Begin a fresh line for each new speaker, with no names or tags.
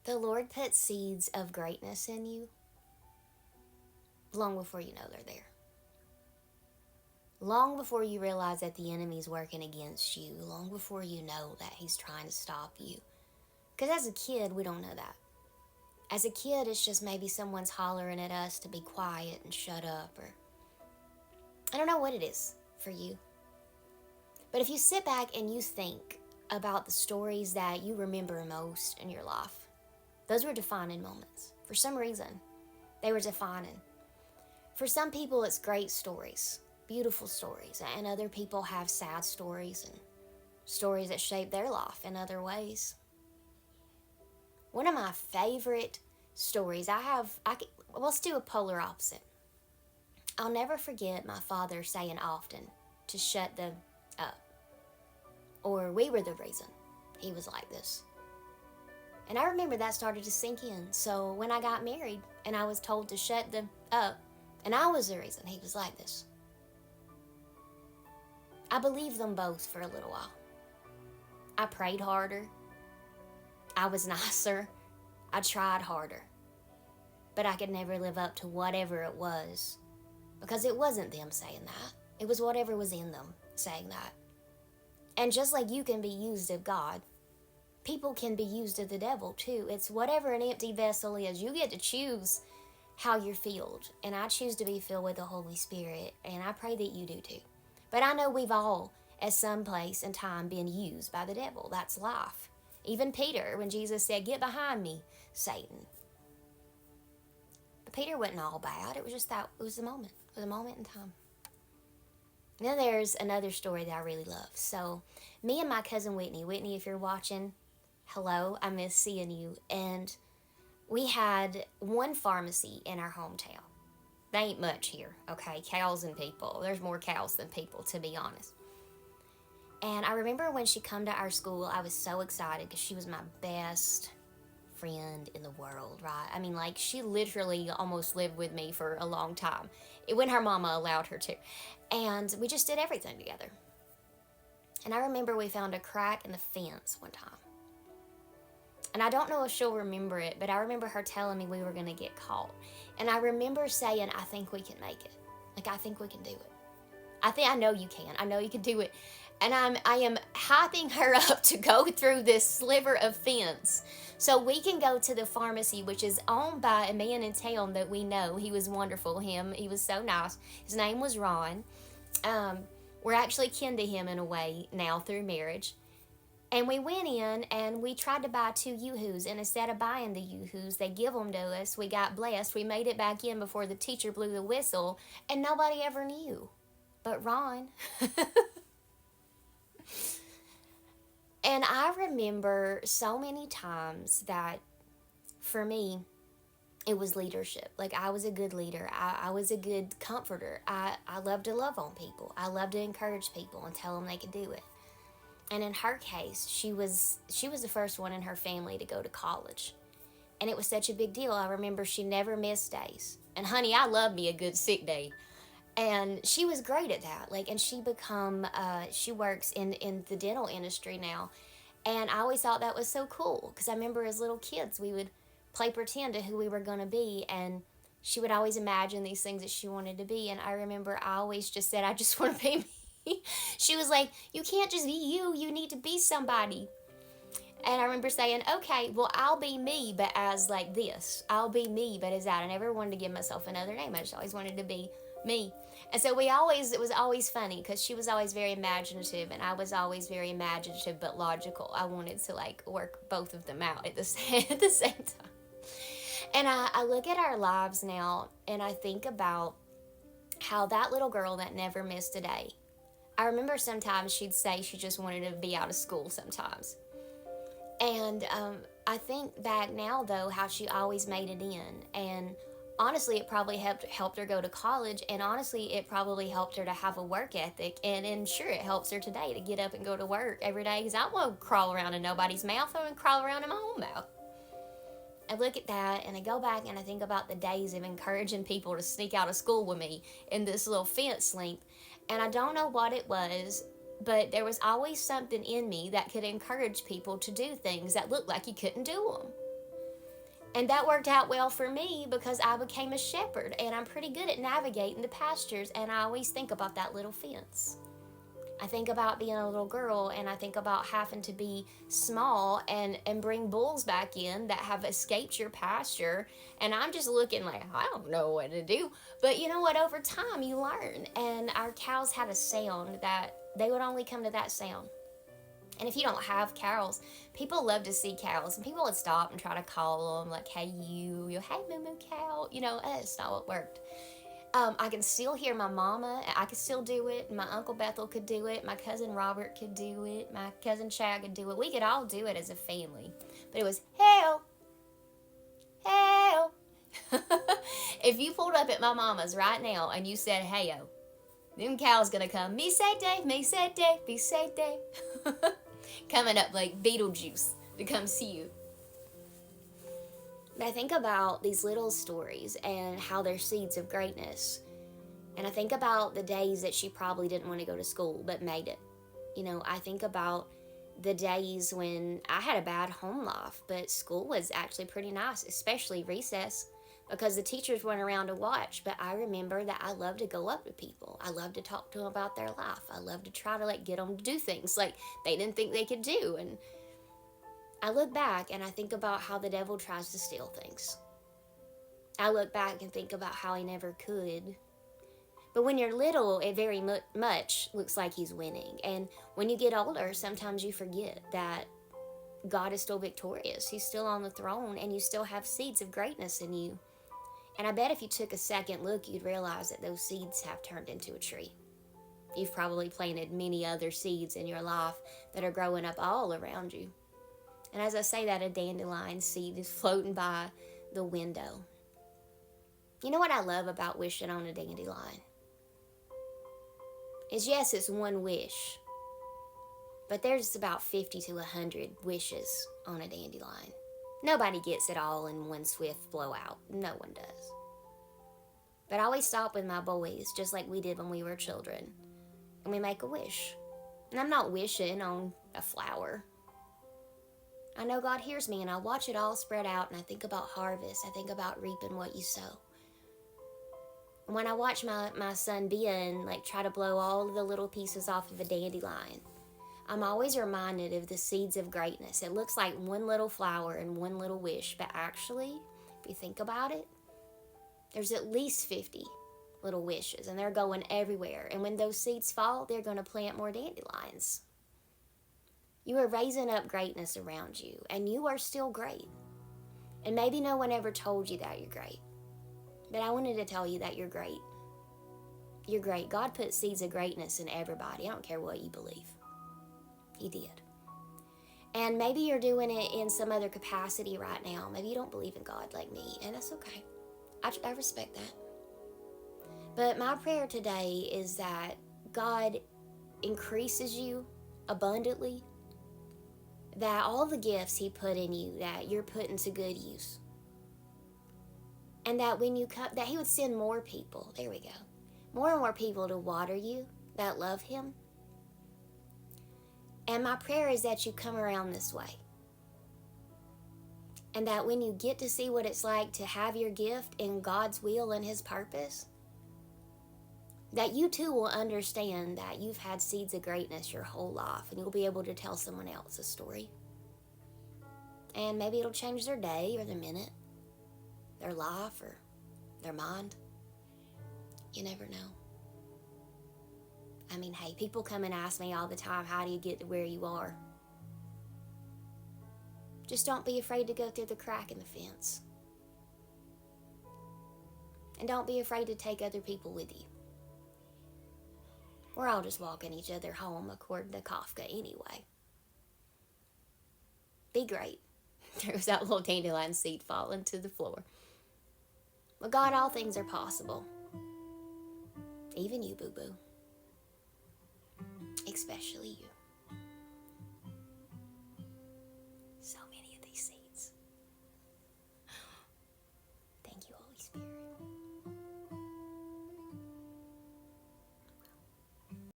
The Lord puts seeds of greatness in you long before you know they're there. Long before you realize that the enemy's working against you. Long before you know that he's trying to stop you. Because as a kid, we don't know that. As a kid, it's just maybe someone's hollering at us to be quiet and shut up, or I don't know what it is for you. But if you sit back and you think about the stories that you remember most in your life, those were defining moments. For some reason, they were defining. For some people, it's great stories, beautiful stories, and other people have sad stories and stories that shape their life in other ways. One of my favorite stories let's do a polar opposite. I'll never forget my father saying often to shut them up, or we were the reason he was like this. And I remember that started to sink in. So when I got married and I was told to shut them up, and I was the reason he was like this, I believed them both for a little while. I prayed harder. I was nicer. I tried harder. But I could never live up to whatever it was, because it wasn't them saying that. It was whatever was in them saying that. And just like you can be used of God, people can be used of the devil too. It's whatever an empty vessel is. You get to choose how you're filled. And I choose to be filled with the Holy Spirit. And I pray that you do too. But I know we've all, at some place and time, been used by the devil. That's life. Even Peter, when Jesus said, "Get behind me, Satan." But Peter wasn't all bad. It was just that it was a moment. It was a moment in time. Now there's another story that I really love. So me and my cousin Whitney, if you're watching, hello, I miss seeing you. And we had one pharmacy in our hometown. They ain't much here, okay? Cows and people. There's more cows than people, to be honest. And I remember when she come to our school, I was so excited because she was my best friend in the world, right? I mean, like, she literally almost lived with me for a long time, when her mama allowed her to. And we just did everything together. And I remember we found a crack in the fence one time. And I don't know if she'll remember it, but I remember her telling me we were going to get caught. And I remember saying, "I think we can make it. Like, I think we can do it. I know you can. I know you can do it." And I am hyping her up to go through this sliver of fence so we can go to the pharmacy, which is owned by a man in town that we know. He was wonderful. He was so nice. His name was Ron. We're actually kin to him in a way now through marriage. And we went in and we tried to buy 2 Yoo-hoos. And instead of buying the Yoo-hoos, they give them to us. We got blessed. We made it back in before the teacher blew the whistle. And nobody ever knew. But Ron. And I remember so many times that for me, it was leadership. Like, I was a good leader. I was a good comforter. I love to love on people. I love to encourage people and tell them they could do it. And in her case, she was the first one in her family to go to college. And it was such a big deal. I remember she never missed days. And honey, I love me a good sick day. And she was great at that. Like, and she works in the dental industry now. And I always thought that was so cool. Because I remember as little kids, we would play pretend to who we were going to be. And she would always imagine these things that she wanted to be. And I remember I always just said, "I just want to be me." She was like, "You can't just be you. You need to be somebody." And I remember saying, "Okay, well, I'll be me, but as like this. I'll be me, but as that." I never wanted to give myself another name. I just always wanted to be me. And so it was always funny because she was always very imaginative and I was always very imaginative but logical. I wanted to like work both of them out at the at the same time. And I look at our lives now and I think about how that little girl that never missed a day, I remember sometimes she'd say she just wanted to be out of school sometimes. And I think back now, though, how she always made it in. And honestly, it probably helped her go to college. And honestly, it probably helped her to have a work ethic. And sure, it helps her today to get up and go to work every day. Because I won't crawl around in nobody's mouth. I won't crawl around in my own mouth. I look at that and I go back and I think about the days of encouraging people to sneak out of school with me in this little fence length. And I don't know what it was, but there was always something in me that could encourage people to do things that looked like you couldn't do them. And that worked out well for me because I became a shepherd and I'm pretty good at navigating the pastures. And I always think about that little fence. I think about being a little girl and I think about having to be small and bring bulls back in that have escaped your pasture. And I'm just looking like, I don't know what to do. But you know what? Over time, you learn. And our cows had a sound that they would only come to that sound. And if you don't have cows, people love to see cows, and people would stop and try to call them, like, hey, hey, moo moo cow. That's not what worked. I can still hear my mama. I could still do it. My Uncle Bethel could do it. My cousin Robert could do it. My cousin Chad could do it. We could all do it as a family. But it was, hail, hail. If you pulled up at my mama's right now and you said, hey-o, them cows gonna come, me say day, me say day, me say day. Coming up like Beetlejuice to come see you. But I think about these little stories and how they're seeds of greatness. And I think about the days that she probably didn't want to go to school but made it. I think about the days when I had a bad home life, but school was actually pretty nice, especially recess, because the teachers weren't around to watch. But I remember that I loved to go up to people. I loved to talk to them about their life. I loved to try to get them to do things like they didn't think they could do. And I look back and I think about how the devil tries to steal things. I look back and think about how he never could. But when you're little, it very much looks like he's winning. And when you get older, sometimes you forget that God is still victorious. He's still on the throne, and you still have seeds of greatness in you. And I bet if you took a second look, you'd realize that those seeds have turned into a tree. You've probably planted many other seeds in your life that are growing up all around you. And as I say that, a dandelion seed is floating by the window. You know what I love about wishing on a dandelion? Is yes, it's one wish. But there's about 50 to 100 wishes on a dandelion. Nobody gets it all in one swift blowout. No one does. But I always stop with my boys, just like we did when we were children. And we make a wish. And I'm not wishing on a flower. I know God hears me, and I watch it all spread out, and I think about harvest. I think about reaping what you sow. And when I watch my son Ben try to blow all of the little pieces off of a dandelion, I'm always reminded of the seeds of greatness. It looks like one little flower and one little wish, but actually, if you think about it, there's at least 50 little wishes, and they're going everywhere. And when those seeds fall, they're going to plant more dandelions. You are raising up greatness around you, and you are still great. And maybe no one ever told you that you're great, but I wanted to tell you that you're great. You're great. God put seeds of greatness in everybody. I don't care what you believe. He did. And maybe you're doing it in some other capacity right now. Maybe you don't believe in God like me, and that's okay. I respect that. But my prayer today is that God increases you abundantly, that all the gifts he put in you, that you're putting to good use. And that when you come, that he would send more people, there we go, more and more people to water you that love him. And my prayer is that you come around this way. And that when you get to see what it's like to have your gift in God's will and his purpose, that you too will understand that you've had seeds of greatness your whole life, and you'll be able to tell someone else a story. And maybe it'll change their day or their minute, their life or their mind. You never know. I mean, hey, people come and ask me all the time, how do you get to where you are? Just don't be afraid to go through the crack in the fence. And don't be afraid to take other people with you. We're all just walking each other home, according to Kafka anyway. Be great. There was that little dandelion seed falling to the floor. With God, all things are possible. Even you, boo-boo. Especially you.